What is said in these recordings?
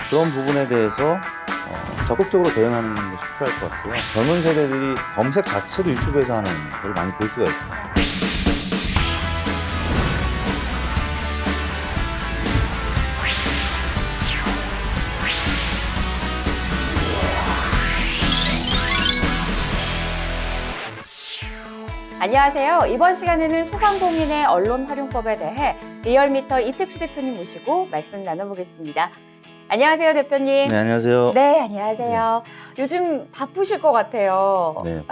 그런 부분에 대해서 적극적으로 대응하는 것이 필요할 것 같고요. 젊은 세대들이 검색 자체도 유튜브에서 하는 걸 많이 볼 수가 있습니다. 안녕하세요. 이번 시간에는 소상공인의 언론 활용법에 대해 리얼미터 이택수 대표님 모시고 말씀 나눠보겠습니다. 안녕하세요, 대표님. 네, 안녕하세요. 네, 안녕하세요. 요즘 바쁘실 것 같아요. 네.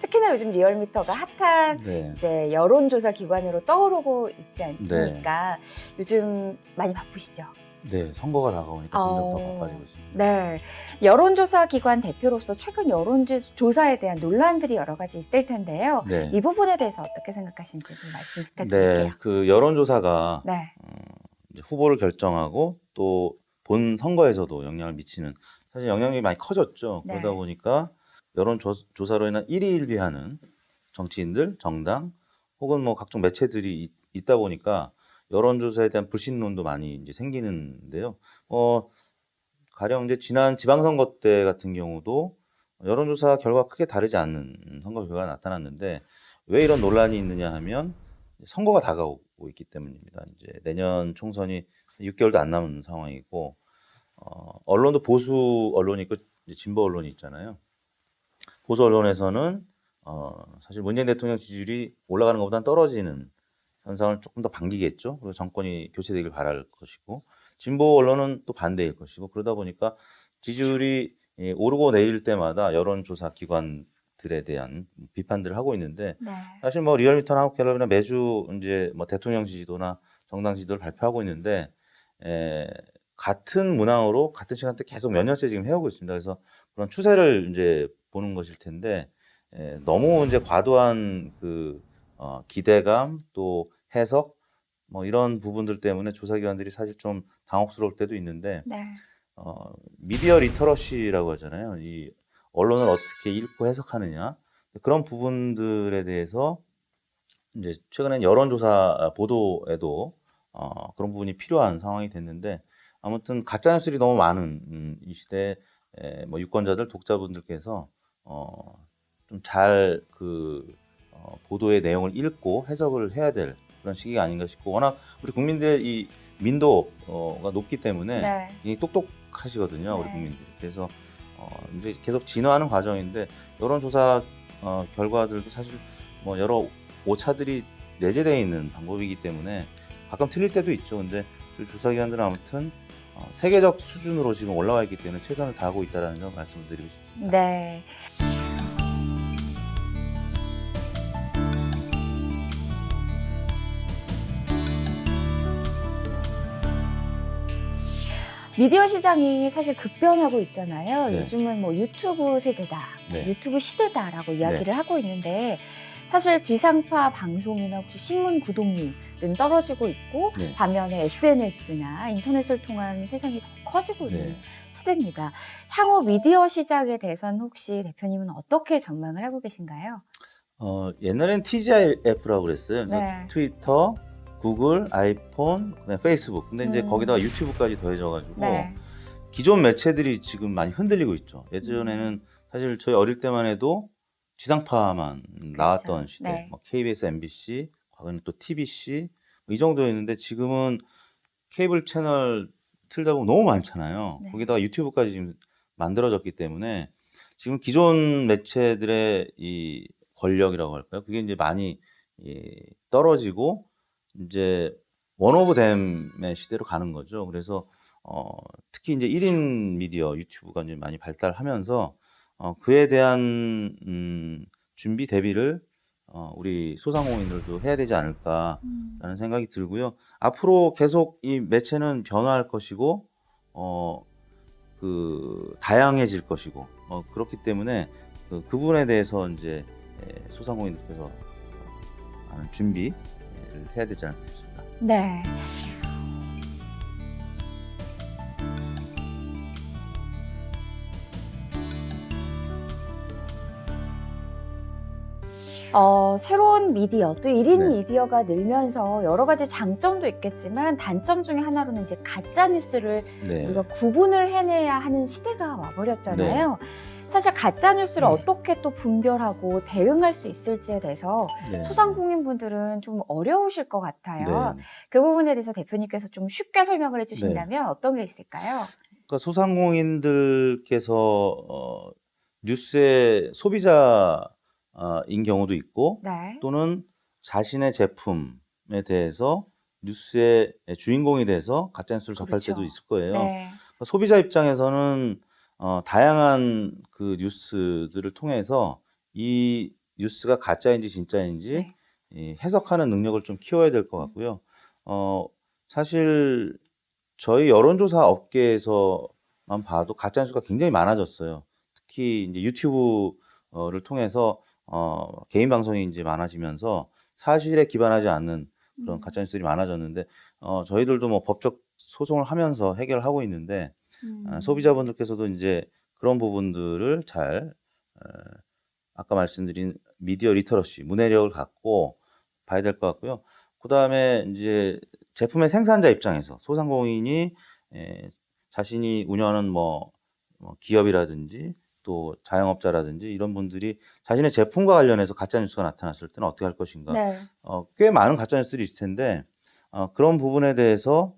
특히나 요즘 리얼미터가 핫한 네. 이제 여론조사 기관으로 떠오르고 있지 않습니까? 요즘 많이 바쁘시죠? 네, 선거가 다가오니까 점점 더 바빠지고 있습니다. 네. 여론조사 기관 대표로서 최근 여론조사에 대한 논란들이 여러 가지 있을 텐데요. 네. 이 부분에 대해서 어떻게 생각하시는지 좀 말씀 부탁드릴게요. 네, 그 여론조사가 네. 이제 후보를 결정하고 또 본 선거에서도 영향을 미치는, 사실 영향력이 많이 커졌죠. 네. 그러다 보니까 여론조사로 인한 일희일비하는 정치인들, 정당 혹은 뭐 각종 매체들이 있다 보니까 여론조사에 대한 불신론도 많이 이제 생기는데요. 가령 이제 지난 지방선거 때 같은 경우도 여론조사 결과 크게 다르지 않는 선거 결과가 나타났는데, 왜 이런 논란이 있느냐 하면 선거가 다가오고 있기 때문입니다. 이제 내년 총선이 6개월도 안 남은 상황이고, 언론도 보수 언론이 있고 진보 언론이 있잖아요. 보수 언론에서는 사실 문재인 대통령 지지율이 올라가는 것보다는 떨어지는 현상을 조금 더 반기겠죠. 그리고 정권이 교체되길 바랄 것이고, 진보 언론은 또 반대일 것이고, 그러다 보니까 지지율이 오르고 내릴 때마다 여론조사 기관들에 대한 비판들을 하고 있는데, 네. 사실 뭐 리얼미터나 한국갤럽이나 매주 이제 뭐 대통령 지지도나 정당 지지도를 발표하고 있는데, 같은 문항으로 같은 시간대 계속 몇 년째 지금 해오고 있습니다. 그래서 그런 추세를 이제 보는 것일 텐데, 너무 이제 과도한 그 기대감 또 해석 뭐 이런 부분들 때문에 조사기관들이 사실 좀 당혹스러울 때도 있는데, 네. 미디어 리터러시라고 하잖아요. 이 언론을 어떻게 읽고 해석하느냐, 그런 부분들에 대해서 이제 최근엔 여론조사 보도에도 그런 부분이 필요한 상황이 됐는데, 아무튼 가짜뉴스들이 너무 많은 이 시대에 뭐 유권자들, 독자분들께서 좀 잘 그 보도의 내용을 읽고 해석을 해야 될 그런 시기가 아닌가 싶고, 워낙 우리 국민들의 이 민도가 높기 때문에 네. 이 똑똑하시거든요, 우리 네. 국민들이. 그래서 이제 계속 진화하는 과정인데, 여론조사 결과들도 사실 뭐 여러 오차들이 내재되어 있는 방법이기 때문에 가끔 틀릴 때도 있죠. 근데 조사기관들은 아무튼 세계적 수준으로 지금 올라와 있기 때문에 최선을 다하고 있다는 점 말씀을 드리고 싶습니다. 네. 미디어 시장이 사실 급변하고 있잖아요. 네. 요즘은 뭐 유튜브 세대다, 네. 유튜브 시대다라고 이야기를 하고 있는데, 사실 지상파 방송이나 혹시 신문 구독률은 떨어지고 있고, 네. 반면에 SNS나 인터넷을 통한 세상이 더 커지고 있는 네. 시대입니다. 향후 미디어 시장에 대해서는 혹시 대표님은 어떻게 전망을 하고 계신가요? 옛날엔 TGIF라고 그랬어요. 그래서 네. 트위터, 구글, 아이폰, 그다음에 페이스북. 근데 이제 음. 거기다가 유튜브까지 더해져가지고 네. 기존 매체들이 지금 많이 흔들리고 있죠. 예전에는 사실 저희 어릴 때만 해도 지상파만 나왔던 시대, 네. 뭐 KBS, MBC, 과거에는 또 TBC 뭐 이 정도였는데, 지금은 케이블 채널 틀다 보면 너무 많잖아요. 네. 거기다가 유튜브까지 지금 만들어졌기 때문에 지금 기존 매체들의 이 권력이라고 할까요? 그게 이제 많이 떨어지고 이제 원 오브 댐의 시대로 가는 거죠. 그래서 특히 이제 1인 미디어 유튜브가 이제 많이 발달하면서 그에 대한 준비 대비를 우리 소상공인들도 해야 되지 않을까라는 생각이 들고요. 앞으로 계속 이 매체는 변화할 것이고 그 다양해질 것이고 그렇기 때문에 그 부분에 대해서 이제 소상공인들께서 많은 준비를 해야 되지 않을까 싶습니다. 네. 새로운 미디어, 또 1인 네. 미디어가 늘면서 여러 가지 장점도 있겠지만 단점 중에 하나로는 이제 가짜 뉴스를 네. 우리가 구분을 해내야 하는 시대가 와버렸잖아요. 사실 가짜 뉴스를 어떻게 또 분별하고 대응할 수 있을지에 대해서 네. 소상공인분들은 좀 어려우실 것 같아요. 네. 그 부분에 대해서 대표님께서 좀 쉽게 설명을 해주신다면 어떤 게 있을까요? 그러니까 소상공인들께서 뉴스의 소비자인 경우도 있고 네. 또는 자신의 제품에 대해서 뉴스의 주인공이 돼서 가짜뉴스를 접할 그렇죠. 때도 있을 거예요. 네. 그러니까 소비자 입장에서는 다양한 그 뉴스들을 통해서 이 뉴스가 가짜인지 진짜인지 네. 이 해석하는 능력을 좀 키워야 될 것 같고요. 사실 저희 여론조사 업계에서만 봐도 가짜뉴스가 굉장히 많아졌어요. 특히 이제 유튜브를 통해서 개인 방송이 이제 많아지면서 사실에 기반하지 않는 그런 가짜뉴스들이 많아졌는데 저희들도 뭐 법적 소송을 하면서 해결하고 있는데 소비자분들께서도 이제 그런 부분들을 잘 아까 말씀드린 미디어 리터러시, 문해력을 갖고 봐야 될 것 같고요. 그다음에 이제 제품의 생산자 입장에서 소상공인이 자신이 운영하는 뭐 기업이라든지 또 자영업자라든지 이런 분들이 자신의 제품과 관련해서 가짜 뉴스가 나타났을 때는 어떻게 할 것인가. 네. 꽤 많은 가짜 뉴스들이 있을 텐데 그런 부분에 대해서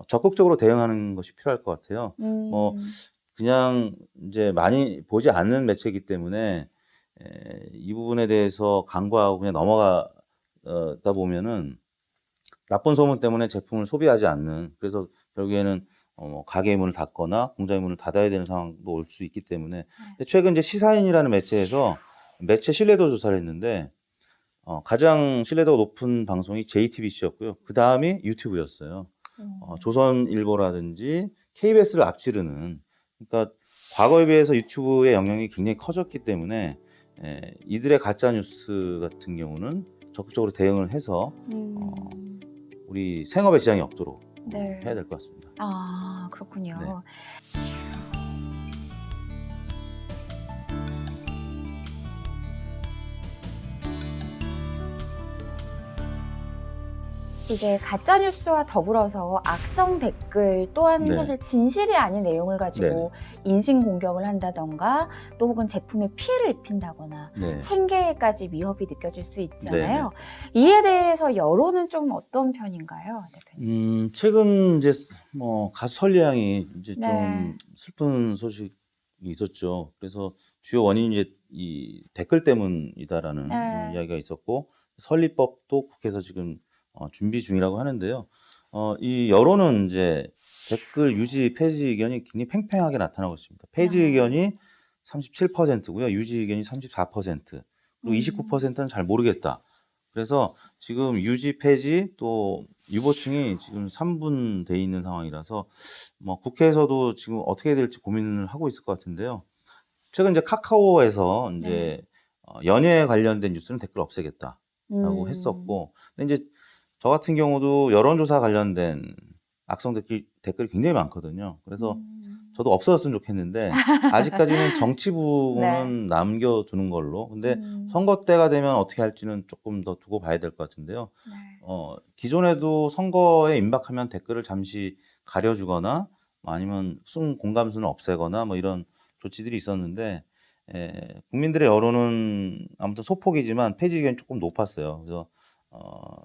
적극적으로 대응하는 것이 필요할 것 같아요. 뭐 그냥 이제 많이 보지 않는 매체이기 때문에 이 부분에 대해서 간과하고 그냥 넘어가다 보면은 나쁜 소문 때문에 제품을 소비하지 않는, 그래서 결국에는 가게의 문을 닫거나 공장의 문을 닫아야 되는 상황도 올 수 있기 때문에. 근데 최근 이제 시사인이라는 매체에서 매체 신뢰도 조사를 했는데 가장 신뢰도가 높은 방송이 JTBC였고요. 그 다음이 유튜브였어요. 조선일보라든지 KBS를 앞지르는, 그러니까 과거에 비해서 유튜브의 영향이 굉장히 커졌기 때문에 이들의 가짜 뉴스 같은 경우는 적극적으로 대응을 해서 우리 생업의 지장이 없도록 네. 해야 될 것 같습니다. 아, 그렇군요. 네. 이제 가짜 뉴스와 더불어서 악성 댓글 또한 네. 사실 진실이 아닌 내용을 가지고 인신 공격을 한다던가 또 혹은 제품에 피해를 입힌다거나 네. 생계까지 위협이 느껴질 수 있잖아요. 이에 대해서 여론은 좀 어떤 편인가요, 대표님? 최근 이제 뭐 가수 설리양이 이제 네. 좀 슬픈 소식이 있었죠. 그래서 주요 원인이 이제 이 댓글 때문이다라는 네. 이야기가 있었고, 설리법도 국회에서 지금 준비 중이라고 하는데요. 이 여론은 이제 댓글 유지 폐지 의견이 굉장히 팽팽하게 나타나고 있습니다. 폐지 의견이 37%고요. 유지 의견이 34%, 그리고 29%는 잘 모르겠다. 그래서 지금 유지 폐지 또 유보층이 지금 3분돼 있는 상황이라서 뭐 국회에서도 지금 어떻게 해야 될지 고민을 하고 있을 것 같은데요. 최근 이제 카카오에서 이제 연예에 관련된 뉴스는 댓글 없애겠다라고 했었고, 근데 이제 저 같은 경우도 여론조사 관련된 악성 댓글이 굉장히 많거든요. 그래서 저도 없어졌으면 좋겠는데 아직까지는 정치 부분은 남겨두는 걸로. 근데 선거 때가 되면 어떻게 할지는 조금 더 두고 봐야 될 것 같은데요. 기존에도 선거에 임박하면 댓글을 잠시 가려주거나 아니면 공감수는 없애거나 뭐 이런 조치들이 있었는데 국민들의 여론은 아무튼 소폭이지만 폐지 의견이 조금 높았어요. 그래서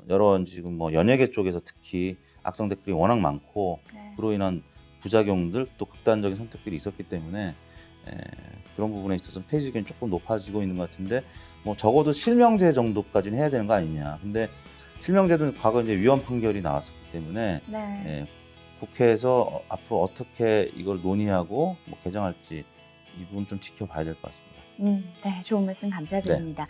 여러 지금 뭐 연예계 쪽에서 특히 악성 댓글이 워낙 많고 그로 인한 부작용들 또 극단적인 선택들이 있었기 때문에 그런 부분에 있어서는 폐지 의견이 조금 높아지고 있는 것 같은데, 뭐 적어도 실명제 정도까지는 해야 되는 거 아니냐. 근데 실명제도 과거 이제 위헌 판결이 나왔었기 때문에 국회에서 앞으로 어떻게 이걸 논의하고 뭐 개정할지 이 부분 좀 지켜봐야 될 것 같습니다. 네, 좋은 말씀 감사드립니다.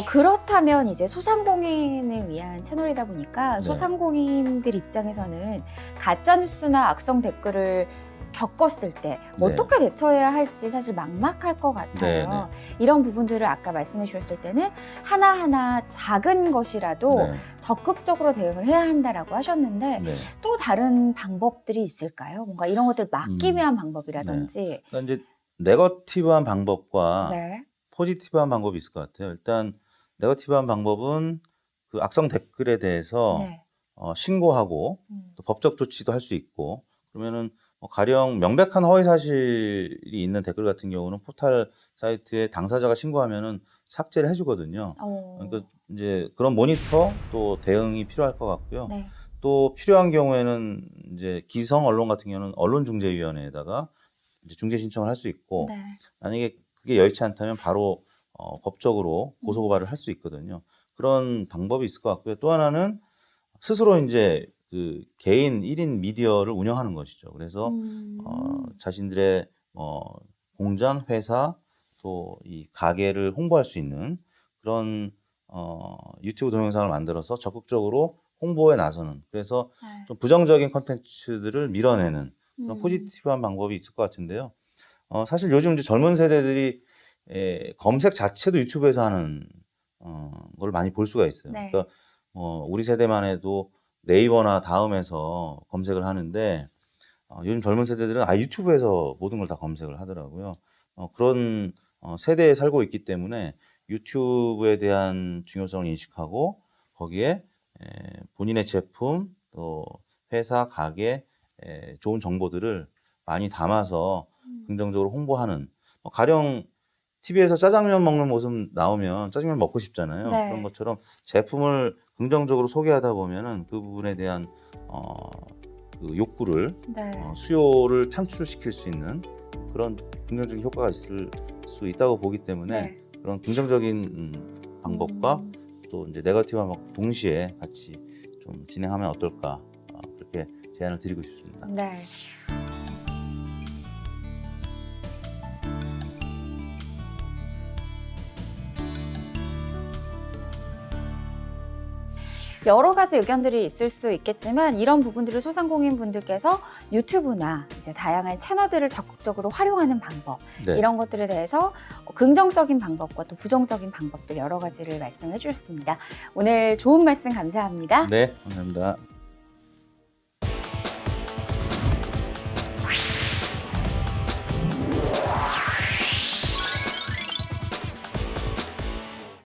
그렇다면 이제 소상공인을 위한 채널이다 보니까 소상공인들 입장에서는 가짜 뉴스나 악성 댓글을 겪었을 때 네. 어떻게 대처해야 할지 사실 막막할 것 같아요. 네, 네. 이런 부분들을 아까 말씀해 주셨을 때는 하나하나 작은 것이라도 네. 적극적으로 대응을 해야 한다라고 하셨는데 네. 또 다른 방법들이 있을까요? 뭔가 이런 것들을 막기 위한 방법이라든지. 그러니까 이제 네거티브한 방법과 네. 포지티브한 방법이 있을 것 같아요. 일단 네거티브한 방법은 그 악성 댓글에 대해서 네. 신고하고 또 법적 조치도 할 수 있고 그러면은 가령 명백한 허위 사실이 있는 댓글 같은 경우는 포털 사이트에 당사자가 신고하면은 삭제를 해주거든요. 그러니까 이제 그런 모니터 또 대응이 필요할 것 같고요. 네. 또 필요한 경우에는 이제 기성 언론 같은 경우는 언론중재위원회에다가 이제 중재 신청을 할 수 있고 네. 만약에 그게 여의치 않다면 바로 법적으로 고소 고발을 할 수 있거든요. 그런 방법이 있을 것 같고요. 또 하나는 스스로 이제 그 개인 1인 미디어를 운영하는 것이죠. 그래서 자신들의 공장, 회사 또 이 가게를 홍보할 수 있는 그런 유튜브 동영상을 만들어서 적극적으로 홍보에 나서는 그래서 네. 좀 부정적인 컨텐츠들을 밀어내는 그런 포지티브한 방법이 있을 것 같은데요. 사실 요즘 이제 젊은 세대들이 검색 자체도 유튜브에서 하는 걸 많이 볼 수가 있어요. 네. 그러니까 우리 세대만 해도 네이버나 다음에서 검색을 하는데 요즘 젊은 세대들은 유튜브에서 모든 걸 다 검색을 하더라고요. 그런 세대에 살고 있기 때문에 유튜브에 대한 중요성을 인식하고 거기에 본인의 제품 또 회사 가게 좋은 정보들을 많이 담아서 긍정적으로 홍보하는 가령 TV에서 짜장면 먹는 모습 나오면 짜장면 먹고 싶잖아요. 네. 그런 것처럼 제품을 긍정적으로 소개하다 보면은 그 부분에 대한 그 욕구를 네. 수요를 창출시킬 수 있는 그런 긍정적인 효과가 있을 수 있다고 보기 때문에 네. 그런 긍정적인 방법과 또 이제 네거티브한 방법 동시에 같이 좀 진행하면 어떨까 그렇게 제안을 드리고 싶습니다. 네. 여러 가지 의견들이 있을 수 있겠지만 이런 부분들을 소상공인 분들께서 유튜브나 이제 다양한 채널들을 적극적으로 활용하는 방법 네. 이런 것들에 대해서 긍정적인 방법과 또 부정적인 방법들 여러 가지를 말씀해 주셨습니다. 오늘 좋은 말씀 감사합니다. 네, 감사합니다.